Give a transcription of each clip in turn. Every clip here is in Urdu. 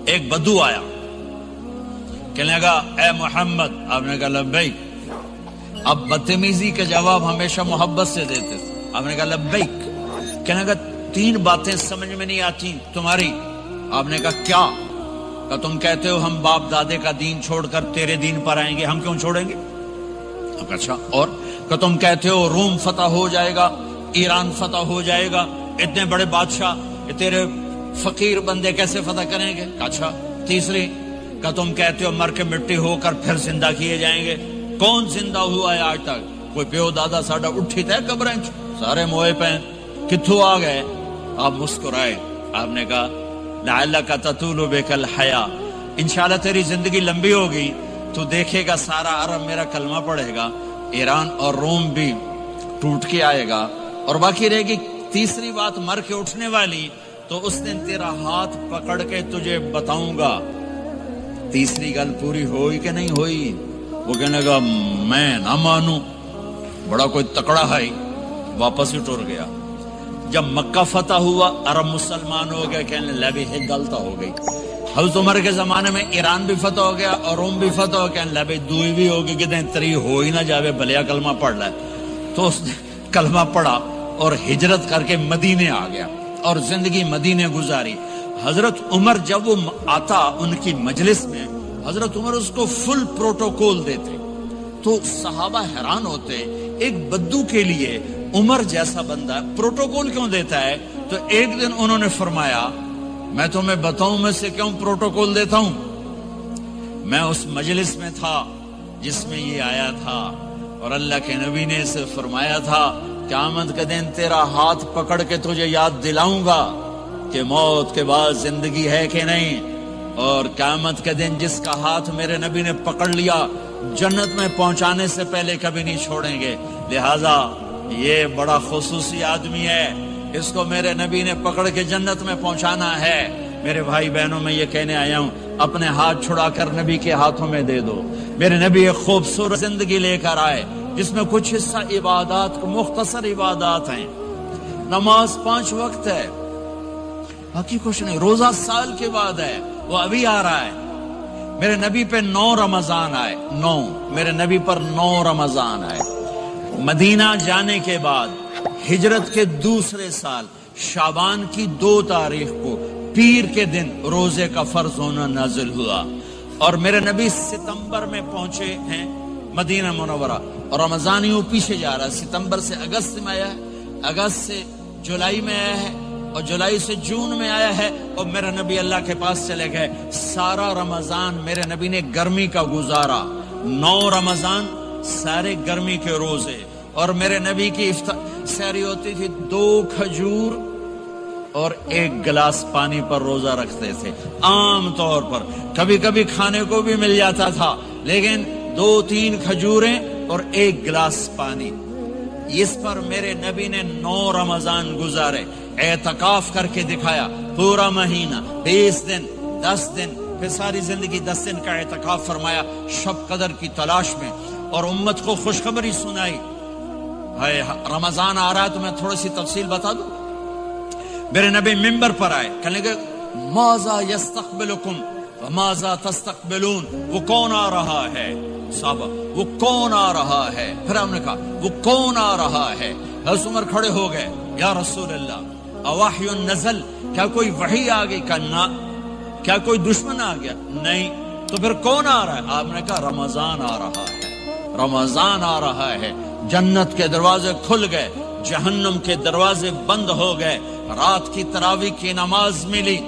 ایک بدو آیا، کہنے لگا اے محمد، آپ نے کہا لبیک۔ اب بدتمیزی کا جواب ہمیشہ محبت سے دیتے تھے، آپ نے کہا لبیک۔ کہنے لگا تین باتیں سمجھ میں نہیں آتی تمہاری۔ آپ نے کہا کیا؟ کہ تم کہتے ہو ہم باپ دادے کا دین چھوڑ کر تیرے دین پر آئیں گے، ہم کیوں چھوڑیں گے؟ اچھا، اور کہ تم کہتے ہو روم فتح ہو جائے گا، ایران فتح ہو جائے گا، اتنے بڑے بادشاہ تیرے فقیر بندے کیسے فتح کریں گے؟ اچھا، تیسری کہ تم کہتے ہو مر کے مٹی ہو کر پھر زندہ کیے جائیں گے، کون زندہ ہوا ہے آج تک؟ کوئی پیو دادا ساڈا اٹھی تے قبریں سارے موئے پہ کتھوں آ گئے؟ آپ مسکرائے، آپ نے کہا لعلک تطول بک الحیا، انشاءاللہ تیری زندگی لمبی ہوگی تو دیکھے گا سارا عرب میرا کلمہ پڑھے گا، ایران اور روم بھی ٹوٹ کے آئے گا، اور باقی رہے گی تیسری بات مر کے اٹھنے والی، تو اس دن تیرا ہاتھ پکڑ کے تجھے بتاؤں گا۔ تیسری گل پوری ہوئی کہ نہیں ہوئی؟ وہ کہنے لگا میں نہ مانوں، بڑا کوئی تکڑا ہے، واپس ہی ٹر گیا۔ جب مکہ فتح ہوا، عرب مسلمان ہو گئے، کہنے لگے ایک غلطہ ہو گئی۔ حضرت عمر کے زمانے میں ایران بھی فتح ہو گیا اور روم بھی فتح ہو گیا، کہنے لگے دوئی بھی ہوگی کہ دن تری ہو ہی نہ جاوے، بھلیا کلمہ پڑھ لے۔ تو اس نے کلمہ پڑھا اور ہجرت کر کے مدینے آ گیا اور زندگی مدینے گزاری۔ حضرت عمر جب وہ آتا ان کی مجلس میں، حضرت عمر اس کو فل پروٹوکول دیتے، تو صحابہ حیران ہوتے، ایک بدو کے لیے عمر جیسا بندہ پروٹوکول کیوں دیتا ہے؟ تو ایک دن انہوں نے فرمایا میں تمہیں بتاؤں میں سے کیوں پروٹوکول دیتا ہوں؟ میں اس مجلس میں تھا جس میں یہ آیا تھا، اور اللہ کے نبی نے اسے فرمایا تھا قیامت کے دن تیرا ہاتھ پکڑ کے تجھے یاد دلاؤں گا کہ موت کے بعد زندگی ہے کہ نہیں، اور قیامت کے دن جس کا ہاتھ میرے نبی نے پکڑ لیا جنت میں پہنچانے سے پہلے کبھی نہیں چھوڑیں گے۔ لہذا یہ بڑا خصوصی آدمی ہے، اس کو میرے نبی نے پکڑ کے جنت میں پہنچانا ہے۔ میرے بھائی بہنوں میں یہ کہنے آیا ہوں، اپنے ہاتھ چھڑا کر نبی کے ہاتھوں میں دے دو۔ میرے نبی ایک خوبصورت زندگی لے کر آئے جس میں کچھ حصہ عبادات، مختصر عبادات ہیں، نماز 5 وقت ہے، باقی کچھ نہیں، روزہ سال کے بعد ہے، وہ ابھی آ رہا ہے۔ میرے نبی پہ 9 رمضان آئے، 9 میرے نبی پر 9 رمضان آئے۔ مدینہ جانے کے بعد ہجرت کے دوسرے سال شعبان کی 2 تاریخ کو پیر کے دن روزے کا فرض ہونا نازل ہوا، اور میرے نبی ستمبر میں پہنچے ہیں مدینہ منورہ، اور رمضان یوں پیچھے جا رہا ہے، ستمبر سے اگست میں آیا ہے، اگست سے جولائی میں آیا ہے، اور جولائی سے جون میں آیا ہے، اور میرے نبی اللہ کے پاس چلے گئے۔ سارا رمضان میرے نبی نے گرمی کا گزارا، 9 رمضان سارے گرمی کے روزے، اور میرے نبی کی سحری ہوتی تھی 2 کھجور اور 1 گلاس پانی پر روزہ رکھتے تھے عام طور پر، کبھی کبھی کھانے کو بھی مل جاتا تھا، لیکن 2-3 کھجوریں اور 1 گلاس پانی، اس پر میرے نبی نے 9 رمضان گزارے، اعتکاف کر کے دکھایا، پورا مہینہ 20 دن 10 دن، پھر ساری زندگی 10 دن کا اعتکاف فرمایا شب قدر کی تلاش میں، اور امت کو خوشخبری سنائی۔ رمضان آ رہا ہے تو میں تھوڑی سی تفصیل بتا دوں۔ میرے نبی منبر پر آئے، کہنے لگے ماذا یستقبلکم وماذا تستقبلون، وہ کون آ رہا ہے؟ صحابہ وہ کون آ رہا ہے؟ پھر ہم نے کہا وہ کون آ رہا ہے؟ حضرت عمر کھڑے ہو گئے، یا رسول اللہ اوحی نزل، کیا کوئی وحی آ گئی؟ کہا کیا کوئی دشمن آ گیا؟ نہیں۔ تو پھر کون آ رہا ہے؟ آپ نے کہا رمضان آ رہا ہے، رمضان آ رہا ہے، جنت کے دروازے کھل گئے، جہنم کے دروازے بند ہو گئے، رات کی تراویح کی نماز ملی۔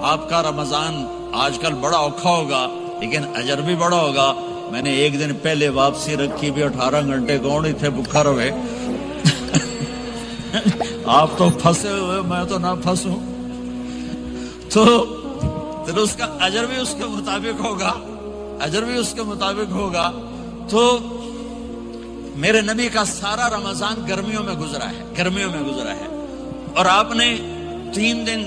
آپ کا رمضان آج کل بڑا اوکھا ہوگا لیکن اجر بھی بڑا ہوگا۔ میں نے ایک دن پہلے واپسی رکھی بھی، 18 گھنٹے کون ہی تھے بھوکا رہے آپ تو پھنسے ہوئے، میں تو نہ پھنسوں، تو اس کا اجر بھی اس کے مطابق ہوگا، اجر بھی اس کے مطابق ہوگا۔ تو میرے نبی کا سارا رمضان گرمیوں میں گزرا ہے، گرمیوں میں گزرا ہے، اور آپ نے 3 دن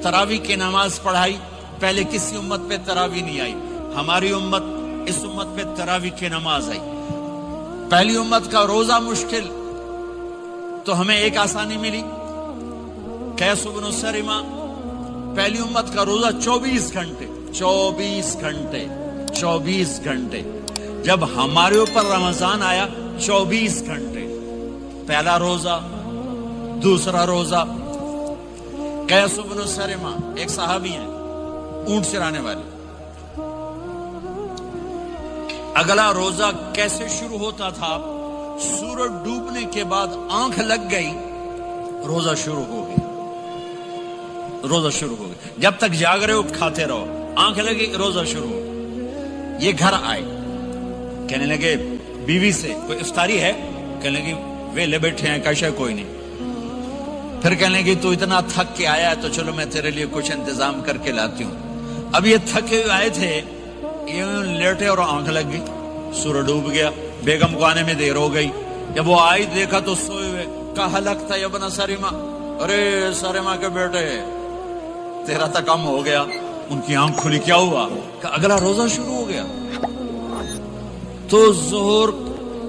تراویح کی نماز پڑھائی۔ پہلے کسی امت پہ تراویح نہیں آئی، ہماری امت، اس امت پہ تراویح کی نماز آئی۔ پہلی امت کا روزہ مشکل، تو ہمیں ایک آسانی ملی، قیس بن سرمہ، پہلی امت کا روزہ 24 گھنٹے، 24 گھنٹے 24 گھنٹے. جب ہمارے اوپر رمضان آیا 24 گھنٹے. پہلا روزہ، دوسرا روزہ. قیس بن سرمہ ایک صحابی ہیں، اونٹ چرانے والے. اگلا روزہ کیسے شروع ہوتا تھا؟ سورج ڈوبنے کے بعد آنکھ لگ گئی، روزہ شروع ہو گیا. روزہ شروع ہو گیا. جب تک جاگ رہے ہو کھاتے رہو، آنکھ لگی روزہ شروع ہو. یہ گھر آئے، کہنے لگے بیوی سے کوئی افطاری ہے؟ کہنے لگے ویلے بیٹھے ہیں، کیسا کوئی نہیں. پھر کہنے لگے تو اتنا تھک کے آیا ہے تو چلو میں تیرے لیے کچھ انتظام کر کے لاتی ہوں. اب یہ تھکے ہوئے آئے تھے، یہ لیٹے اور آنکھ لگ گئی، سورج ڈوب گیا. بیگم کو آنے میں دیر ہو گئی. جب وہ آئی دیکھا تو سوئے ہوئے. کہا لگتا ہے ابن سرمہ، ارے سرمہ کے بیٹے تیرا تو کم ہو گیا. ان کی آنکھ کھلی، کیا ہوا؟ کہ اگلا روزہ شروع ہو گیا. تو ظہر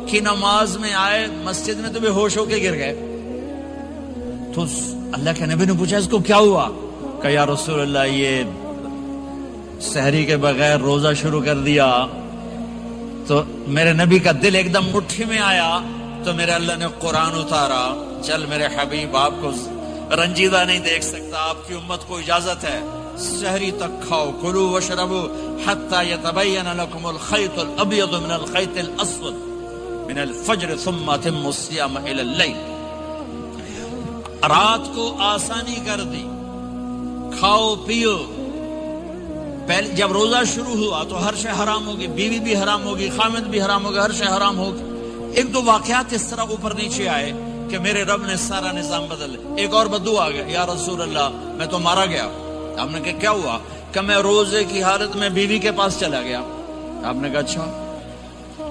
کی نماز میں آئے مسجد میں تو بے ہوش ہو کے گر گئے. تو اللہ کے نبی نے پوچھا اس کو کیا ہوا؟ کہ یا رسول اللہ یہ سحری کے بغیر روزہ شروع کر دیا. تو میرے نبی کا دل ایک دم مٹھی میں آیا. تو میرے اللہ نے قرآن اتارا، چل میرے حبیب آپ کو رنجیدہ نہیں دیکھ سکتا، آپ کی امت کو اجازت ہے سحری تک کھاؤ، کلوا واشربوا حتی یتبین لکم الخیط الابیض من الخیط الاسود من الفجر ثم اتموا الصیام الی اللیل. رات کو آسانی کر دی، کھاؤ پیو. پہلے جب روزہ شروع ہوا تو ہر شے حرام ہوگی، بیوی بھی حرام ہوگی، خامد بھی حرام ہوگا، ہر شے حرام ہوگی. ایک دو واقعات اس طرح اوپر نیچے آئے کہ میرے رب نے سارا نظام بدل. ایک اور بدو آ گیا، یا رسول اللہ میں تو مارا گیا. آپ نے کہا کیا ہوا؟ کہ میں روزے کی حالت میں بیوی کے پاس چلا گیا. آپ نے کہا اچھا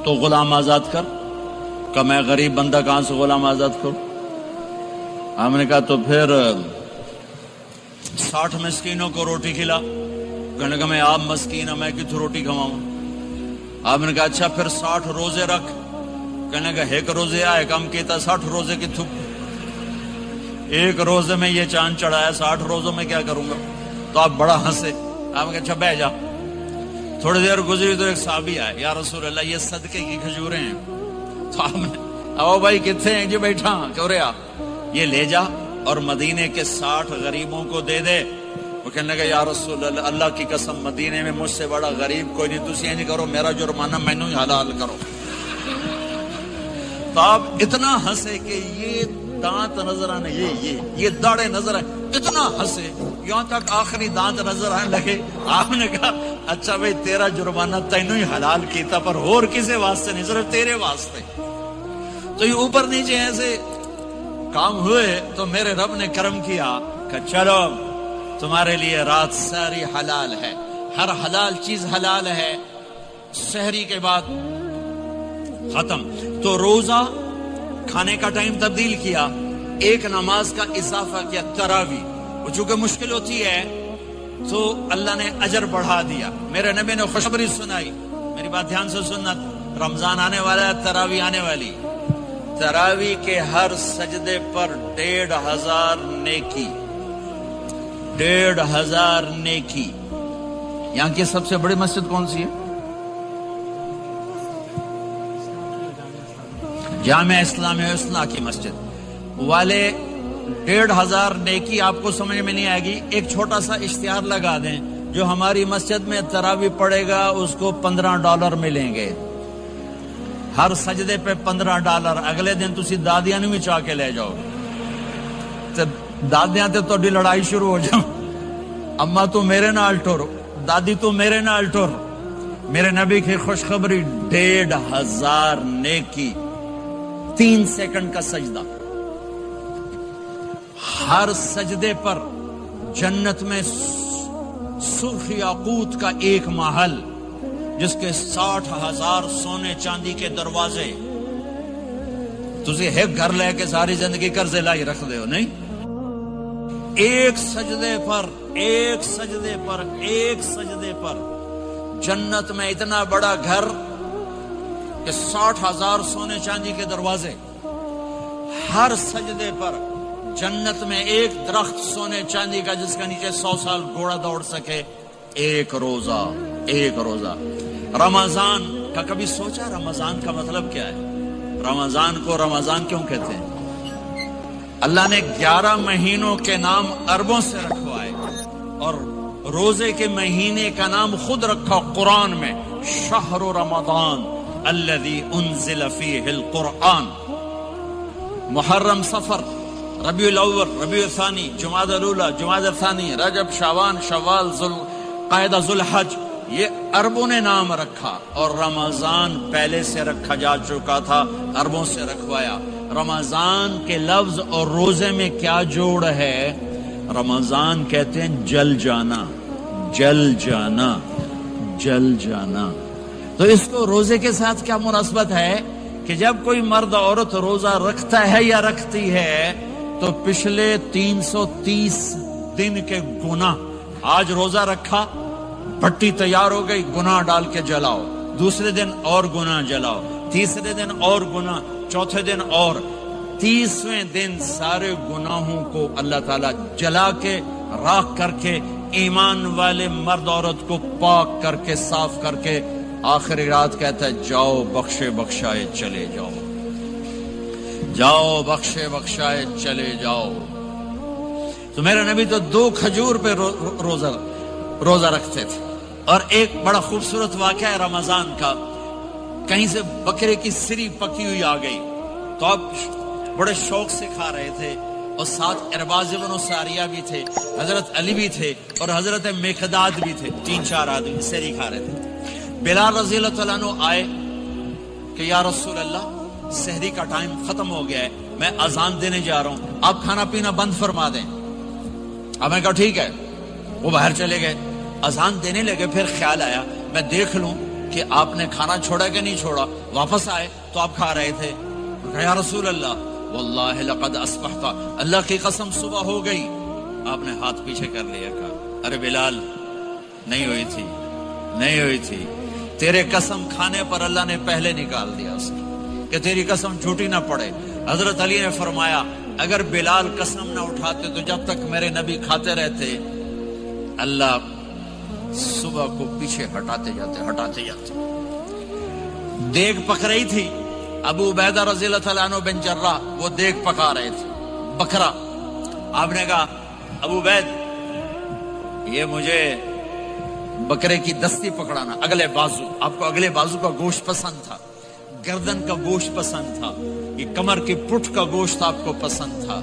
تو غلام آزاد کر. کہ میں غریب بندہ کہاں سے غلام آزاد کروں؟ آپ نے کہا تو پھر 60 مسکینوں کو روٹی کھلا. کہنے لگا میں آپ مسکین ہوں، میں کتوں روٹی کھواؤں؟ آپ نے کہا اچھا پھر 60 روزے رکھ. کہنے لگا ایک روزے آئے کم کیتا، 60 روزے کتوں؟ ایک روزے میں یہ چاند چڑھایا، 60 روزوں میں کیا کروں گا؟ تو آپ بڑا ہنسے. آپ نے کہا اچھا بیٹھ جا. تھوڑی دیر گزری تو ایک صحابی آئے، یا رسول اللہ یہ صدقے کی کھجوریں ہیں. تو آپ نے او بھائی کتنے ہیں؟ جی بیٹھا. کیوں رہا؟ یہ لے جا اور مدینے کے 60 غریبوں کو دے دے. وہ کہنے لگا یا رسول اللہ اللہ کی قسم مدینے میں مجھ سے بڑا غریب کوئی نہیں، تسی یہ نہیں کرو، میرا جرمانہ مینوں ہی حلال کرو. تو آپ اتنا ہنسے کہ یہ دانت نظر آنے، یہ داڑے نظر آئے. اتنا ہنسے یہاں تک آخری دانت نظر آنے لگے. آپ نے کہا اچھا بھائی تیرا جرمانہ تینوں ہی حلال کیتا، پر اور کسی واسطے نہیں، صرف تیرے واسطے. تو یہ اوپر نیچے ایسے کام ہوئے تو میرے رب نے کرم کیا کہ چلو تمہارے لیے رات ساری حلال ہے، ہر حلال چیز حلال ہے. سحری کے بعد ختم. تو روزہ کھانے کا ٹائم تبدیل کیا، ایک نماز کا اضافہ کیا، تراویح. وہ چونکہ مشکل ہوتی ہے تو اللہ نے اجر بڑھا دیا. میرے نبی نے خوشخبری سنائی، میری بات دھیان سے سننا. رمضان آنے والا ہے، تراویح آنے والی. تراویح کے ہر سجدے پر 1500 نیکی، 1500 نیکی. یہاں کی سب سے بڑی مسجد کون سی ہے؟ جامعہ اسلامیہ حسنہ کی مسجد والے. 1500 نیکی آپ کو سمجھ میں نہیں آئے گی. ایک چھوٹا سا اشتہار لگا دیں، جو ہماری مسجد میں تراویح پڑے گا اس کو $15 ملیں گے. ہر سجدے پہ $15. اگلے دن تسی دادیاں نوں بھی چاہ کے لے جاؤ. دادیاں تے تہاڈی لڑائی شروع ہو جاؤ، اما تو میرے نال ٹر، دادی تو میرے نال ٹر. میرے نبی کی خوشخبری 1500 نیکی، 3 سیکنڈ کا سجدہ. ہر سجدے پر جنت میں سرخ یاقوت کا ایک محل جس کے 60,000 سونے چاندی کے دروازے. تسی ایک گھر لے کے ساری زندگی قرضے لائی رکھ دے ہو نہیں. ایک سجدے پر جنت میں اتنا بڑا گھر کہ 60,000 سونے چاندی کے دروازے. ہر سجدے پر جنت میں ایک درخت سونے چاندی کا جس کا نیچے 100 سال گھوڑا دوڑ سکے. ایک روزہ. رمضان کا کبھی سوچا رمضان کا مطلب کیا ہے؟ رمضان کو رمضان کیوں کہتے ہیں؟ اللہ نے 11 مہینوں کے نام عربوں سے رکھوائے اور روزے کے مہینے کا نام خود رکھا قرآن میں، شہر رمضان الذی انزل فیہ القرآن. محرم، صفر، ربیع الاول، ربیع الثانی، جمادی الاولی، جمادی الثانی، رجب، شعبان، شوال، ذوالقعدہ، ذوالحج، یہ عربوں نے نام رکھا. اور رمضان پہلے سے رکھا جا چکا تھا، عربوں سے رکھوایا. رمضان کے لفظ اور روزے میں کیا جوڑ ہے؟ رمضان کہتے ہیں جل جانا، جل جانا، جل جانا. تو اس کو روزے کے ساتھ کیا مناسبت ہے کہ جب کوئی مرد عورت روزہ رکھتا ہے یا رکھتی ہے تو پچھلے 330 دن کے گناہ، آج روزہ رکھا، بھٹی تیار ہو گئی، گناہ ڈال کے جلاؤ، دوسرے دن اور گناہ جلاؤ، تیسرے دن اور گناہ، چوتھے دن اور، 30ویں دن سارے گناہوں کو اللہ تعالیٰ جلا کے، راکھ کر کے، ایمان والے مرد عورت کو پاک کر کے، صاف کر کے، آخری رات کہتا ہے جاؤ بخشے بخشائے چلے جاؤ، جاؤ بخشے بخشائے چلے جاؤ. تو میرے نبی تو 2 کھجور پہ روزہ رکھتے تھے. اور ایک بڑا خوبصورت واقعہ ہے رمضان کا، کہیں سے بکرے کی سری پکی ہوئی آ گئی تو آپ بڑے شوق سے کھا رہے تھے، اور ساتھ ارباز بن ساریہ بھی تھے، حضرت علی بھی تھے، اور حضرت مقداد بھی تھے. 3-4 آدمی سری کھا رہے تھے. بلال رضی اللہ تعالیٰ عنہ آئے کہ یا رسول اللہ سحری کا ٹائم ختم ہو گیا ہے، میں اذان دینے جا رہا ہوں، آپ کھانا پینا بند فرما دیں. اب میں کہا ٹھیک ہے. وہ باہر چلے گئے، اذان دینے لگے. پھر خیال آیا میں دیکھ لوں کہ آپ نے کھانا چھوڑا کہ نہیں چھوڑا. واپس آئے تو آپ کھا رہے تھے. یا رسول اللہ واللہ لقد اصبحت، اللہ کی قسم صبح ہو گئی. آپ نے ہاتھ پیچھے کر لیا، کہا ارے بلال نہیں ہوئی تھی، نہیں ہوئی تھی. تیرے قسم کھانے پر اللہ نے پہلے نکال دیا اس کی کہ تیری قسم جھوٹی نہ پڑے. حضرت علی نے فرمایا اگر بلال قسم نہ اٹھاتے تو جب تک میرے نبی کھاتے رہتے اللہ صبح کو پیچھے ہٹاتے جاتے. دیگ پک رہی تھی، ابو عبیدہ رضی اللہ تعالیٰ عنہ بن جراح وہ دیگ پکا رہے تھے، بکرا. آپ نے کہا ابو عبید یہ مجھے بکرے کی دستی پکڑانا، اگلے بازو. آپ کو اگلے بازو کا گوشت پسند تھا، گردن کا گوشت پسند تھا، یہ کمر کی پٹھ کا گوشت آپ کو پسند تھا،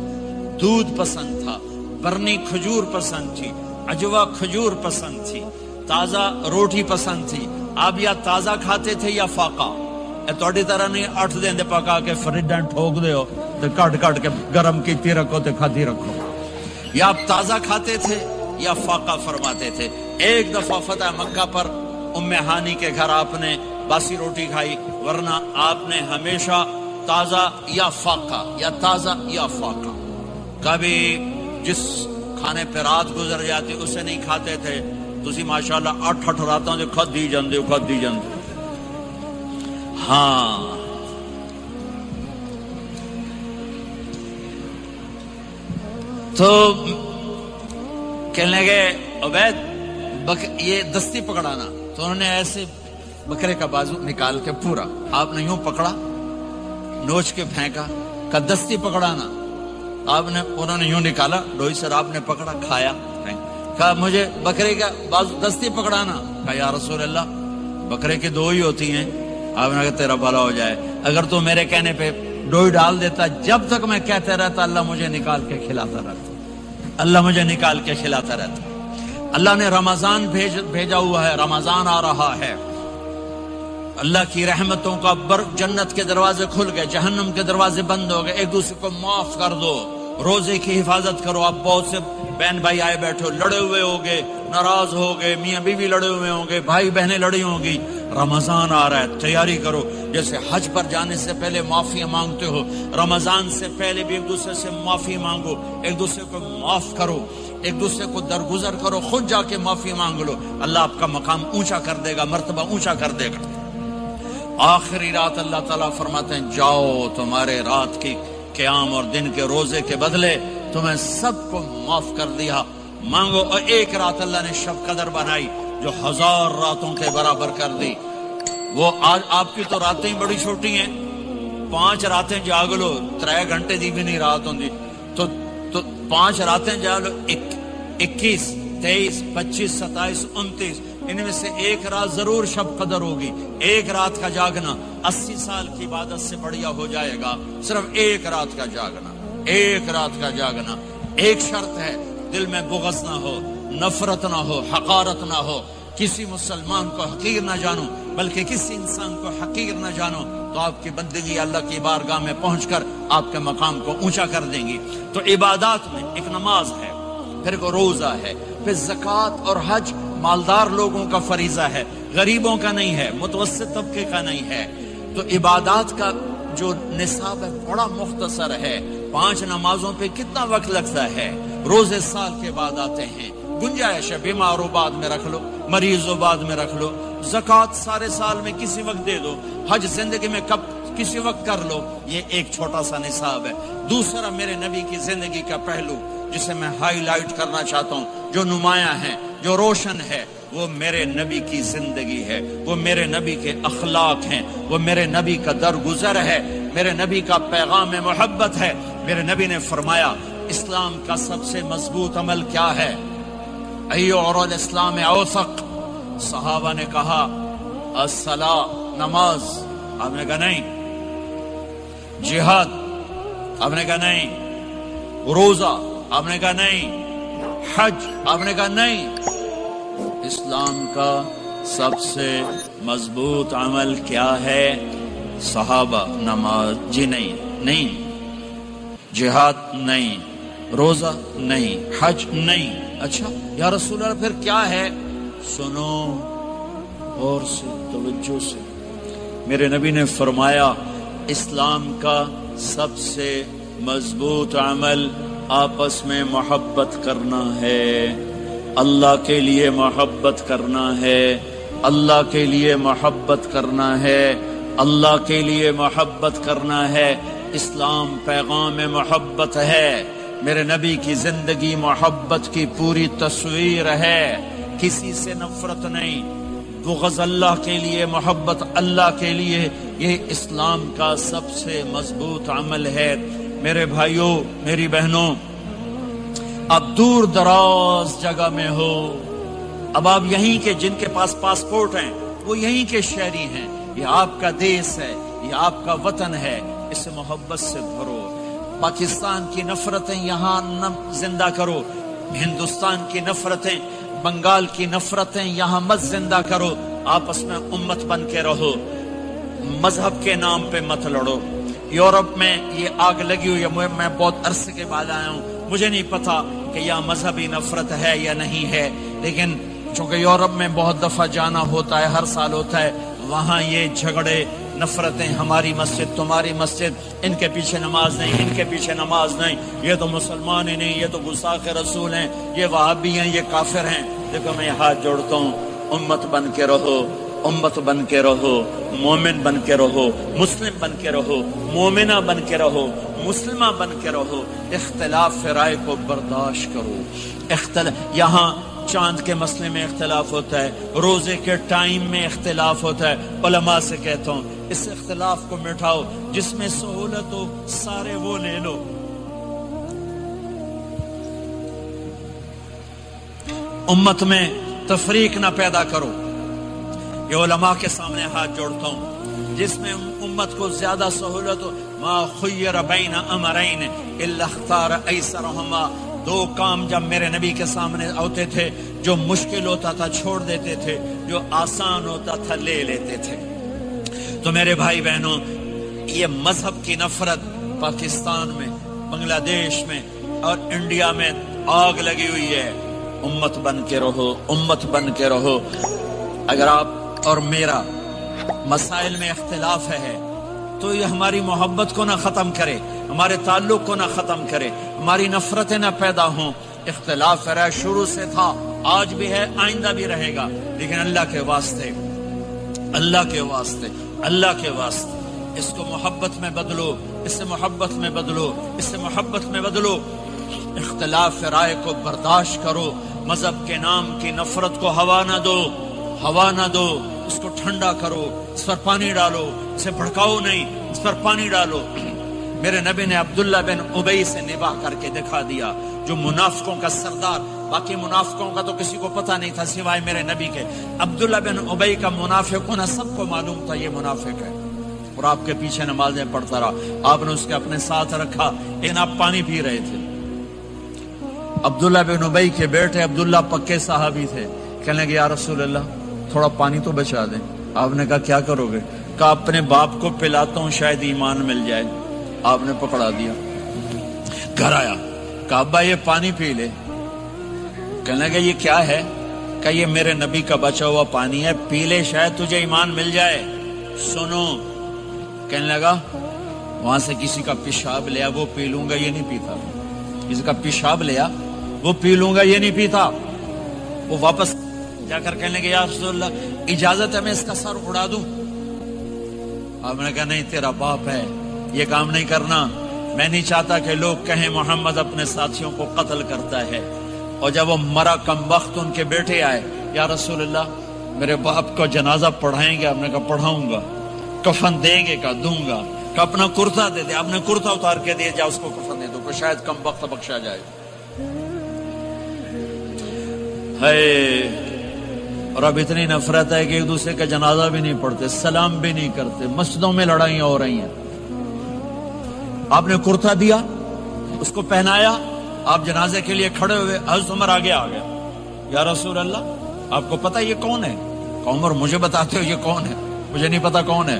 دودھ پسند تھا، برنی کھجور پسند تھی، عجوا کھجور پسند تھی، تازہ روٹی پسند تھی. آپ یا تازہ کھاتے تھے یا فاقہ. تھوڑی طرح نہیں 8 دن دے پکا کے فریڈاں ٹھوک دے ہو تو کٹ کے گرم کیتی رکھو تے کھاتی رکھو. یا آپ تازہ کھاتے تھے یا فاقہ فرماتے تھے. ایک دفعہ فتح مکہ پر ام ہانی کے گھر آپ نے باسی روٹی کھائی، ورنہ آپ نے ہمیشہ تازہ یا فاقہ یا تازہ یا فاقہ. کبھی جس کھانے پہ رات گزر جاتی اسے نہیں کھاتے تھے. تسی ماشاءاللہ 8 راتوں سے کھدی جاندے. ہاں تو کہنے لگے عبید یہ دستی پکڑانا. تو انہوں نے ایسے بکرے کا بازو نکال کے پورا آپ نے یوں پکڑا، نوچ کے پھینکا. کہ دستی پکڑانا. انہوں نے یوں نکالا ڈوئی سر، آپ نے پکڑا، کھایا. کہا مجھے بکرے کا بازو دستی پکڑانا. کہا یا رسول اللہ بکرے کی 2 ہی ہوتی ہیں. آپ نے کہا تیرا بھلا ہو جائے، اگر تو میرے کہنے پہ ڈوئی ڈال دیتا، جب تک میں کہتے رہتا اللہ مجھے نکال کے کھلاتا رہتا، اللہ مجھے نکال کے کھلاتا رہتا. اللہ نے رمضان بھیجا ہوا ہے، رمضان آ رہا ہے. اللہ کی رحمتوں کا جنت کے دروازے کھل گئے، جہنم کے دروازے بند ہو گئے. ایک دوسرے کو معاف کر دو، روزے کی حفاظت کرو. آپ بہت سے بہن بھائی آئے بیٹھو، لڑے ہوئے ہوگے، ناراض ہوگے، میاں بیوی لڑے ہوئے ہوں گے، بھائی بہنیں لڑی ہوں گی. رمضان آ رہا ہے، تیاری کرو. جیسے حج پر جانے سے پہلے معافی مانگتے ہو، رمضان سے پہلے بھی ایک دوسرے سے معافی مانگو، ایک دوسرے کو معاف کرو، ایک دوسرے کو درگزر کرو. خود جا کے معافی مانگ لو، اللہ آپ کا مقام اونچا کر دے گا، مرتبہ اونچا کر دے گا. آخری رات اللہ تعالیٰ فرماتے ہیں جاؤ، تمہارے رات کی قیام اور دن کے روزے کے بدلے تمہیں سب کو معاف کر دیا. مانگو، اور ایک رات اللہ نے شب قدر بنائی جو 1000 راتوں کے برابر کر دی. وہ آج آپ کی تو راتیں ہی بڑی چھوٹی ہیں، 5 راتیں جاگ لو 3 گھنٹے دی بھی نہیں رات ہوندی، تو 5 راتیں جاگ لو، 21 23 25 27 29، ان میں سے ایک رات ضرور شب قدر ہوگی. ایک رات کا جاگنا 80 سال کی عبادت سے بڑھیا ہو جائے گا. صرف ایک رات کا جاگنا، ایک رات کا جاگنا. ایک شرط ہے، دل میں بغض نہ ہو، نفرت نہ ہو، حقارت نہ ہو. کسی مسلمان کو حقیر نہ جانو، بلکہ کسی انسان کو حقیر نہ جانو، تو آپ کی بندگی اللہ کی بارگاہ میں پہنچ کر آپ کے مقام کو اونچا کر دیں گی. تو عبادات میں ایک نماز ہے، پھر ایک روزہ ہے، پھر زکوٰۃ اور حج مالدار لوگوں کا فریضہ ہے، غریبوں کا نہیں ہے، متوسط طبقے کا نہیں ہے. تو عبادات کا جو نصاب ہے بڑا مختصر ہے. 5 نمازوں پہ کتنا وقت لگتا ہے؟ روزے سال کے بعد آتے ہیں، گنجائش ہے، بیمار ہو بعد میں رکھ لو، مریض ہو بعد میں رکھ لو. زکوٰۃ سارے سال میں کسی وقت دے دو، حج زندگی میں کب کسی وقت کر لو. یہ ایک چھوٹا سا نصاب ہے. دوسرا میرے نبی کی زندگی کا پہلو جسے میں ہائی لائٹ کرنا چاہتا ہوں، جو نمایاں ہے، جو روشن ہے، وہ میرے نبی کی زندگی ہے، وہ میرے نبی کے اخلاق ہیں، وہ میرے نبی کا درگزر ہے، میرے نبی کا پیغام محبت ہے. میرے نبی نے فرمایا اسلام کا سب سے مضبوط عمل کیا ہے؟ ایو اور الاسلام اوثق. صحابہ نے کہا الصلاۃ، نماز. آپ نے کہا نہیں. جہاد؟ آپ نے کہا نہیں. روزہ؟ آپ نے کہا نہیں. حج؟ آپ نے کہا نہیں. اسلام کا سب سے مضبوط عمل کیا ہے؟ صحابہ نماز. جی نہیں. جہاد نہیں. روزہ نہیں. حج نہیں. اچھا یا رسول اللہ پھر کیا ہے؟ سنو اور سے توجہ سے. میرے نبی نے فرمایا اسلام کا سب سے مضبوط عمل آپس میں محبت کرنا ہے. اللہ کے لیے محبت کرنا ہے. اللہ کے لیے محبت کرنا ہے. اللہ کے لیے محبت کرنا ہے. اسلام پیغام محبت ہے. میرے نبی کی زندگی محبت کی پوری تصویر ہے. کسی سے نفرت نہیں، بغض اللہ کے لیے، محبت اللہ کے لیے. یہ اسلام کا سب سے مضبوط عمل ہے. میرے بھائیوں، میری بہنوں، اب دور دراز جگہ میں ہو، اب آپ یہیں کے، جن کے پاس پاسپورٹ ہیں وہ یہیں کے شہری ہیں. یہ آپ کا دیس ہے، یہ آپ کا وطن ہے. اسے محبت سے بھرو. پاکستان کی نفرتیں یہاں نہ زندہ کرو. ہندوستان کی نفرتیں، بنگال کی نفرتیں یہاں مت زندہ کرو. آپس میں امت بن کے رہو. مذہب کے نام پہ مت لڑو. یورپ میں یہ آگ لگی ہوئی ہے. میں بہت عرصے کے بعد آیا ہوں، مجھے نہیں پتا کہ یہاں مذہبی نفرت ہے یا نہیں ہے، لیکن چونکہ یورپ میں بہت دفعہ جانا ہوتا ہے، ہر سال ہوتا ہے، وہاں یہ جھگڑے، نفرتیں، ہماری مسجد تمہاری مسجد، ان کے پیچھے نماز نہیں، ان کے پیچھے نماز نہیں، یہ تو مسلمان ہی نہیں، یہ تو گستاخ رسول ہیں، یہ وہابی ہیں، یہ کافر ہیں. دیکھو میں ہاتھ جوڑتا ہوں، امت بن کے رہو، امت بن کے رہو، مومن بن کے رہو، مسلم بن کے رہو، مومنہ بن کے رہو، مسلمہ بن کے رہو. اختلاف رائے کو برداشت کرو. یہاں چاند کے مسئلے میں اختلاف ہوتا ہے، روزے کے ٹائم میں اختلاف ہوتا ہے. علماء سے کہتا ہوں اس اختلاف کو مٹھاؤ. جس میں سہولت ہو سارے وہ لے لو. امت میں تفریق نہ پیدا کرو. یہ علماء کے سامنے ہاتھ جوڑتا ہوں، جس میں امت کو زیادہ سہولت ہو. ما خیر بین امرین الا اختار ایسرہما. 2 کام جب میرے نبی کے سامنے ہوتے تھے، جو مشکل ہوتا تھا چھوڑ دیتے تھے، جو آسان ہوتا تھا لے لیتے تھے. تو میرے بھائی بہنوں، یہ مذہب کی نفرت پاکستان میں، بنگلہ دیش میں اور انڈیا میں آگ لگی ہوئی ہے. امت بن کے رہو، امت بن کے رہو. اگر آپ اور میرا مسائل میں اختلاف ہے تو یہ ہماری محبت کو نہ ختم کرے، ہمارے تعلق کو نہ ختم کرے، ہماری نفرتیں نہ پیدا ہوں. اختلاف ہے، شروع سے تھا، آج بھی ہے، آئندہ بھی رہے گا، لیکن اللہ کے واسطے، اللہ کے واسطے، اللہ کے واسطے اس کو محبت میں بدلو، اس سے محبت میں بدلو، اس سے محبت میں بدلو. اختلاف رائے کو برداشت کرو، مذہب کے نام کی نفرت کو ہوا نہ دو، ہوا نہ دو، اس کو ٹھنڈا کرو، اس پر پانی ڈالو، اسے بھڑکاؤ نہیں، اس پر پانی ڈالو۔ میرے نبی نے عبداللہ بن ابی سے نباہ کر کے دکھا دیا، جو منافقوں کا سردار، باقی منافقوں کا تو کسی کو پتہ نہیں تھا سوائے میرے نبی کے، عبداللہ بن ابی کا منافق ہونا سب کو معلوم تھا، یہ منافق ہے، اور آپ کے پیچھے نمازیں پڑھتا رہا، آپ نے اس کے اپنے ساتھ رکھا، لیکن آپ پانی پی رہے تھے۔ عبداللہ بن ابی کے بیٹے عبداللہ پکے صحابی تھے، کہنے لگے یا رسول اللہ تھوڑا پانی تو بچا دیں۔ آپ نے کہا کیا کرو گے؟ کہا اپنے باپ کو پلاتا ہوں شاید ایمان مل جائے۔ آپ نے پکڑا دیا، گھر آیا، کہا ابا یہ پانی پی لے۔ کہنے لگے یہ کیا ہے؟ کہا یہ میرے نبی کا بچا ہوا پانی ہے، پی لے شاید تجھے ایمان مل جائے۔ سنو، کہنے لگا وہاں سے کسی کا پیشاب لیا وہ پی لوں گا، یہ نہیں پیتا، کسی کا پیشاب لیا وہ پی لوں گا، یہ نہیں پیتا۔ وہ واپس جا کر کہنے لگے یا رسول اللہ اجازت ہے میں اس کا سر اڑا دوں؟ آپ نے کہا نہیں، تیرا باپ ہے، یہ کام نہیں کرنا، میں نہیں چاہتا کہ لوگ کہیں محمد اپنے ساتھیوں کو قتل کرتا ہے۔ اور جب وہ مرا کم وقت ان کے بیٹے آئے، یا رسول اللہ میرے باپ کو جنازہ پڑھائیں گے؟ آپ نے کہا پڑھاؤں گا۔ کفن دیں گے؟ کہا دوں گا۔ کہ اپنا کرتا دے دے۔ آپ نے کرتا اتار کے دیا، جا اس کو کفن دے دو کہ شاید کم وقت بخشا جائے۔ اور اب اتنی نفرت ہے کہ ایک دوسرے کا جنازہ بھی نہیں پڑھتے، سلام بھی نہیں کرتے، مسجدوں میں لڑائیاں ہو رہی ہیں۔ آپ نے کرتا دیا، اس کو پہنایا، آپ جنازے کے لیے کھڑے ہوئے، حضرت عمر آگے آ گیا، یا رسول اللہ آپ کو پتہ یہ کون ہے؟ کہ عمر مجھے بتاتے ہو یہ کون ہے؟ مجھے نہیں پتا کون ہے۔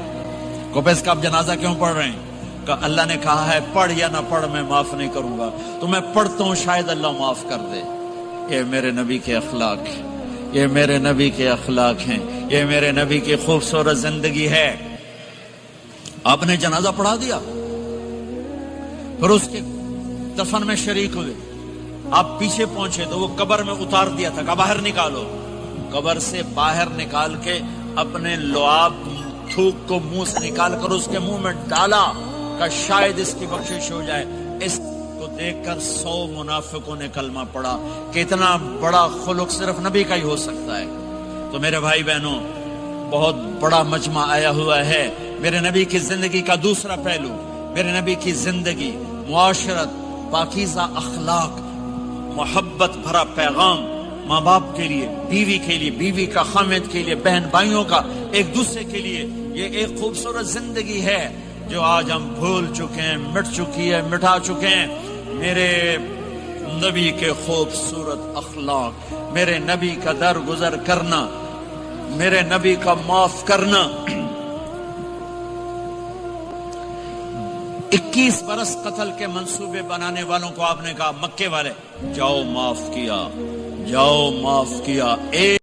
کو اس کا آپ جنازہ کیوں پڑھ رہے ہیں؟ کہ اللہ نے کہا ہے پڑھ یا نہ پڑھ میں معاف نہیں کروں گا، تو میں پڑھتا ہوں شاید اللہ معاف کر دے۔ یہ میرے نبی کے اخلاق ہیں، یہ میرے نبی کے اخلاق ہیں، یہ میرے نبی کی خوبصورت زندگی ہے۔ آپ نے جنازہ پڑھا دیا، پھر اس کے دفن میں شریک ہوئے، آپ پیچھے پہنچے تو وہ قبر میں اتار دیا تھا کہ باہر نکالو۔ قبر سے باہر نکال کے اپنے لعاب تھوک کو منہ سے نکال کر اس کے منہ میں ڈالا کہ شاید اس کی بخشش ہو جائے۔ اس کو دیکھ کر 100 منافقوں نے کلمہ پڑھا کہ اتنا بڑا خلق صرف نبی کا ہی ہو سکتا ہے۔ تو میرے بھائی بہنوں، بہت بڑا مجمع آیا ہوا ہے۔ میرے نبی کی زندگی کا دوسرا پہلو، میرے نبی کی زندگی، معاشرت، پاکیزہ اخلاق، محبت بھرا پیغام، ماں باپ کے لیے، بیوی کے لیے، بیوی کا خامد کے لیے، بہن بھائیوں کا ایک دوسرے کے لیے، یہ ایک خوبصورت زندگی ہے جو آج ہم بھول چکے ہیں، مٹ چکی ہے، مٹا چکے ہیں۔ میرے نبی کے خوبصورت اخلاق، میرے نبی کا درگزر کرنا، میرے نبی کا معاف کرنا۔ 21 برس قتل کے منصوبے بنانے والوں کو آپ نے کہا مکے والے جاؤ معاف کیا، جاؤ معاف کیا۔